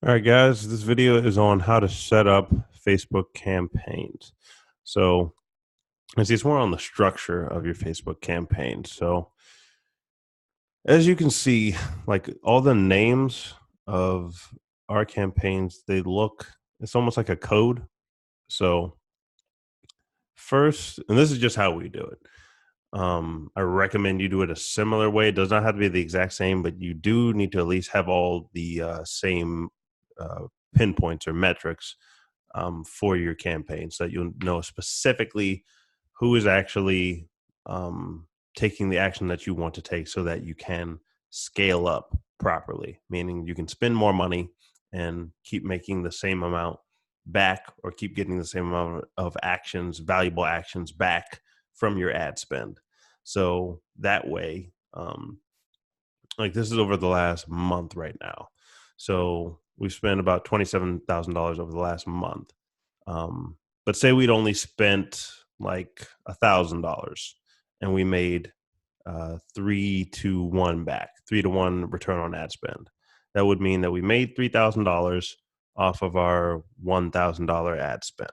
All right, guys, this video is on how to set up Facebook campaigns. So, it's more on the structure of your Facebook campaign. So, as you can see, like all the names of our campaigns, it's almost like a code. So, first, and this is just how we do it. I recommend you do it a similar way. It does not have to be the exact same, but you do need to at least have all the same uh, pinpoints or metrics for your campaign so that you'll know specifically who is actually taking the action that you want to take so that you can scale up properly, meaning you can spend more money and keep making the same amount back or keep getting the same amount of actions, valuable actions back from your ad spend. So that way, like this is over the last month right now. So we've spent about $27,000 over the last month. But say we'd only spent like $1,000 and we made 3 to 1 back, 3 to 1 return on ad spend. That would mean that we made $3,000 off of our $1,000 ad spend.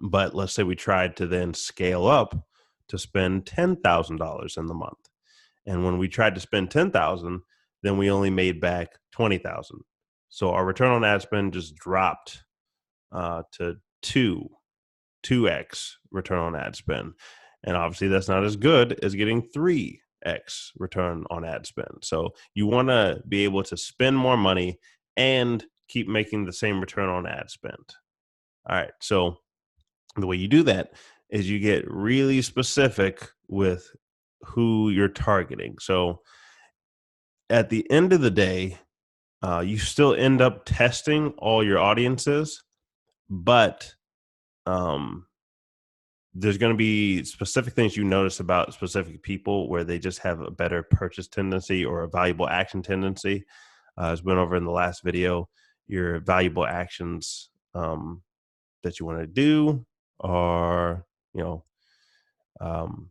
But let's say we tried to then scale up to spend $10,000 in the month. And when we tried to spend 10,000, then we only made back 20,000. So our return on ad spend just dropped to 2x return on ad spend. And obviously that's not as good as getting 3x return on ad spend. So you want to be able to spend more money and keep making the same return on ad spend. All right. So the way you do that is you get really specific with who you're targeting. So at the end of the day, you still end up testing all your audiences, but um, there's going to be specific things you notice about specific people where they just have a better purchase tendency or a valuable action tendency. As went over in the last video, your valuable actions that you want to do are, you know, um,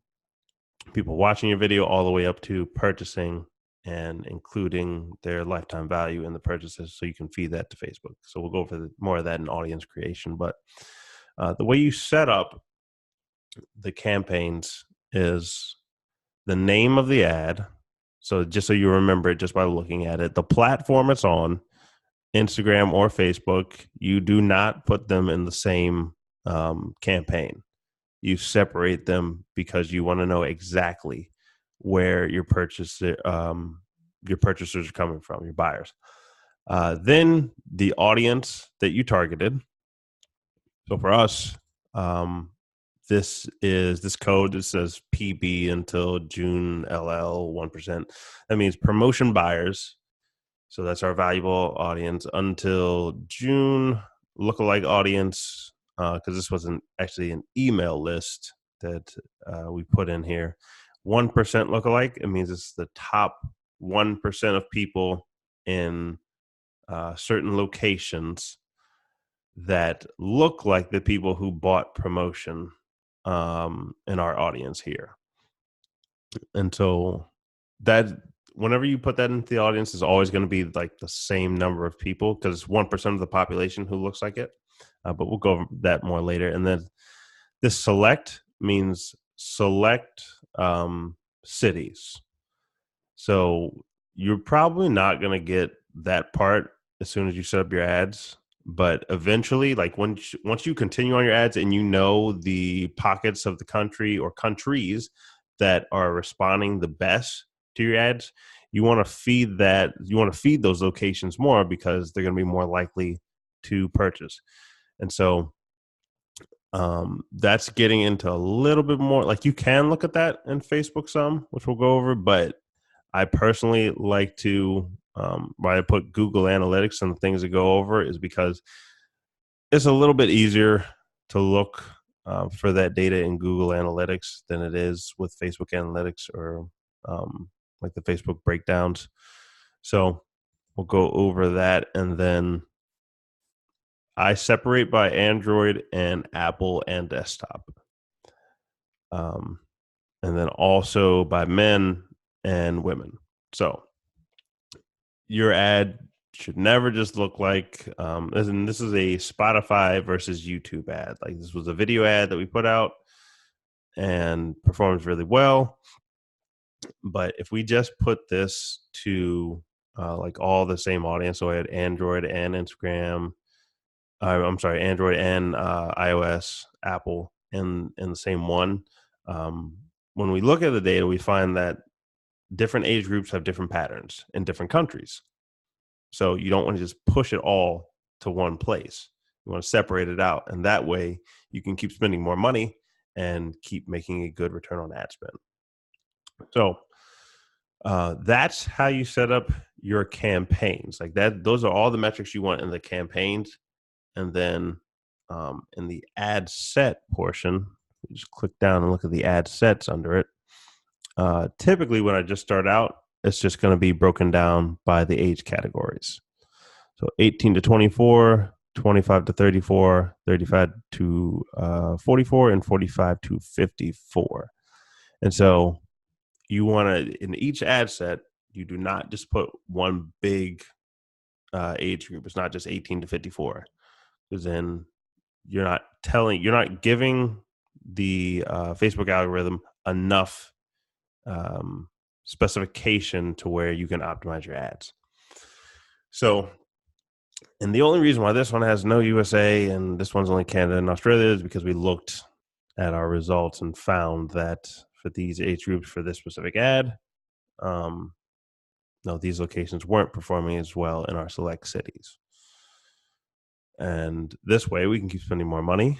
people watching your video all the way up to purchasing and including their lifetime value in the purchases so you can feed that to Facebook. So we'll go over more of that in audience creation. But the way you set up the campaigns is the name of the ad. So just so you remember it just by looking at it, the platform it's on, Instagram or Facebook, you do not put them in the same campaign. You separate them because you want to know exactly where your purchasers are coming from, your buyers. Then the audience that you targeted. So for us, um, this code that says PB until June LL 1%. That means promotion buyers. So that's our valuable audience until June. Lookalike audience, because this wasn't actually an email list that we put in here. 1% lookalike. It means it's the top 1% of people in certain locations that look like the people who bought promotion in our audience here. And so that whenever you put that into the audience is always going to be like the same number of people because it's 1% of the population who looks like it. But we'll go over that more later. And then this select means select cities. So you're probably not going to get that part as soon as you set up your ads. But eventually, like once you continue on your ads and you know the pockets of the country or countries that are responding the best to your ads, you want to feed that. You want to feed those locations more because they're going to be more likely to purchase. And so that's getting into a little bit more. Like you can look at that in Facebook some, which we'll go over, but I personally like to why I put Google Analytics and the things that go over is because it's a little bit easier to look for that data in Google Analytics than it is with Facebook Analytics or like the Facebook breakdowns. So we'll go over that, and then I separate by Android and Apple and desktop, um, and then also by men and women. So your ad should never just look like, and this is a Spotify versus YouTube ad. Like, this was a video ad that we put out and performs really well. But if we just put this to like all the same audience, so I had Android and Instagram, I'm sorry, Android and iOS, Apple in the same one. When we look at the data, we find that different age groups have different patterns in different countries. So you don't want to just push it all to one place. You want to separate it out. And that way you can keep spending more money and keep making a good return on ad spend. So that's how you set up your campaigns. Like that, those are all the metrics you want in the campaigns. And then in the ad set portion, you just click down and look at the ad sets under it. Typically, when I just start out, it's just going to be broken down by the age categories. So 18 to 24, 25 to 34, 35 to 44, and 45 to 54. And so you want to, in each ad set, you do not just put one big age group. It's not just 18 to 54, because then you're not giving the Facebook algorithm enough specification to where you can optimize your ads. So, and the only reason why this one has no USA and this one's only Canada and Australia is because we looked at our results and found that for these age groups for this specific ad, no, these locations weren't performing as well in our select cities. And this way we can keep spending more money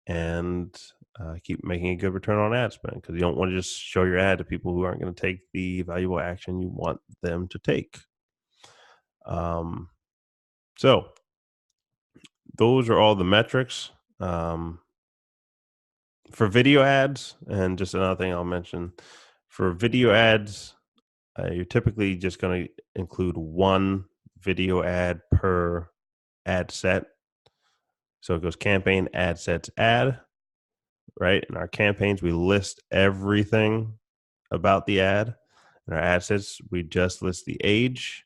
and keep making a good return on ad spend, because you don't want to just show your ad to people who aren't going to take the valuable action you want them to take. So those are all the metrics for video ads. And just another thing I'll mention, for video ads, you're typically just going to include one video ad per ad set. So it goes campaign, ad sets, ad, right? In our campaigns, we list everything about the ad. In our ad sets, we just list the age.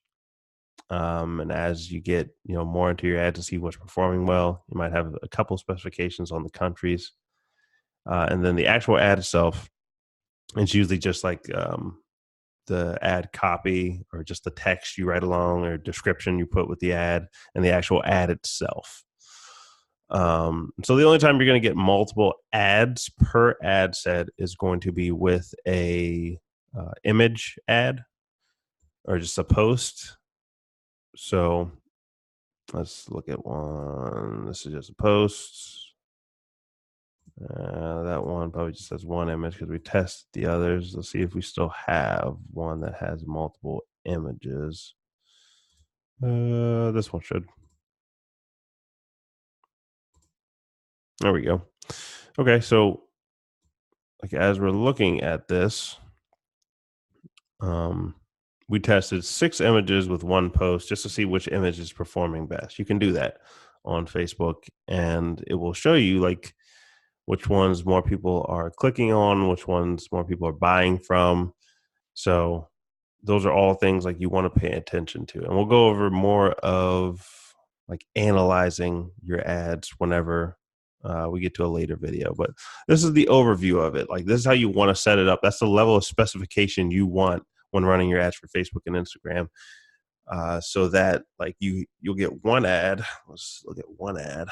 And as you get more into your ad to see what's performing well, you might have a couple specifications on the countries. And then the actual ad itself, it's usually just like the ad copy or just the text you write along or description you put with the ad and the actual ad itself. So the only time you're going to get multiple ads per ad set is going to be with a image ad or just a post. So let's look at one. This is just a post. That one probably just has one image because we test the others. Let's see if we still have one that has multiple images. This one should. There we go. Okay, so like as we're looking at this, we tested 6 images with one post just to see which image is performing best. You can do that on Facebook, and it will show you like which ones more people are clicking on, which ones more people are buying from. So those are all things like you want to pay attention to. And we'll go over more of like analyzing your ads whenever we get to a later video. But this is the overview of it. Like, this is how you want to set it up. That's the level of specification you want when running your ads for Facebook and Instagram. So that like you'll get one ad. Let's look at one ad.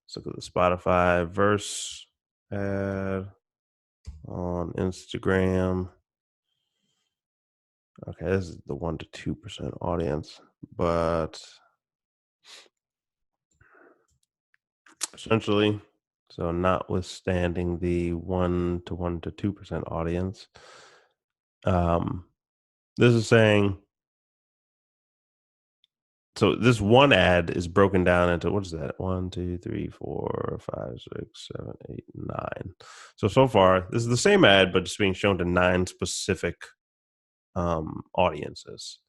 Let's look at the Spotify verse ad on Instagram. Okay, this is the 1 to 2% audience, but essentially, so notwithstanding the 1 to 2% audience, this is saying, so this one ad is broken down into, what is that? 1, 2, 3, 4, 5, 6, 7, 8, 9. So far, this is the same ad, but it's being shown to 9 specific audiences.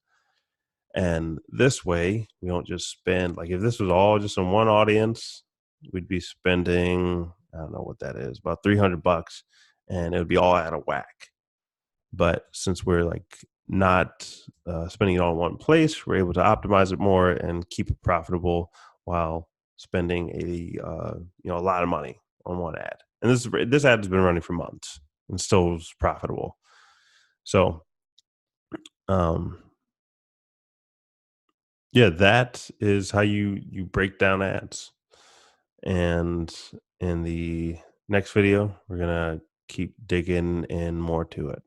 And this way, we don't just spend, like if this was all just in one audience, we'd be spending, I don't know what that is, about $300, and it would be all out of whack. But since we're like not spending it all in one place. We're able to optimize it more and keep it profitable while spending a lot of money on one ad. And this ad has been running for months and still is profitable. So, yeah, that is how you break down ads. And in the next video, we're gonna keep digging in more to it.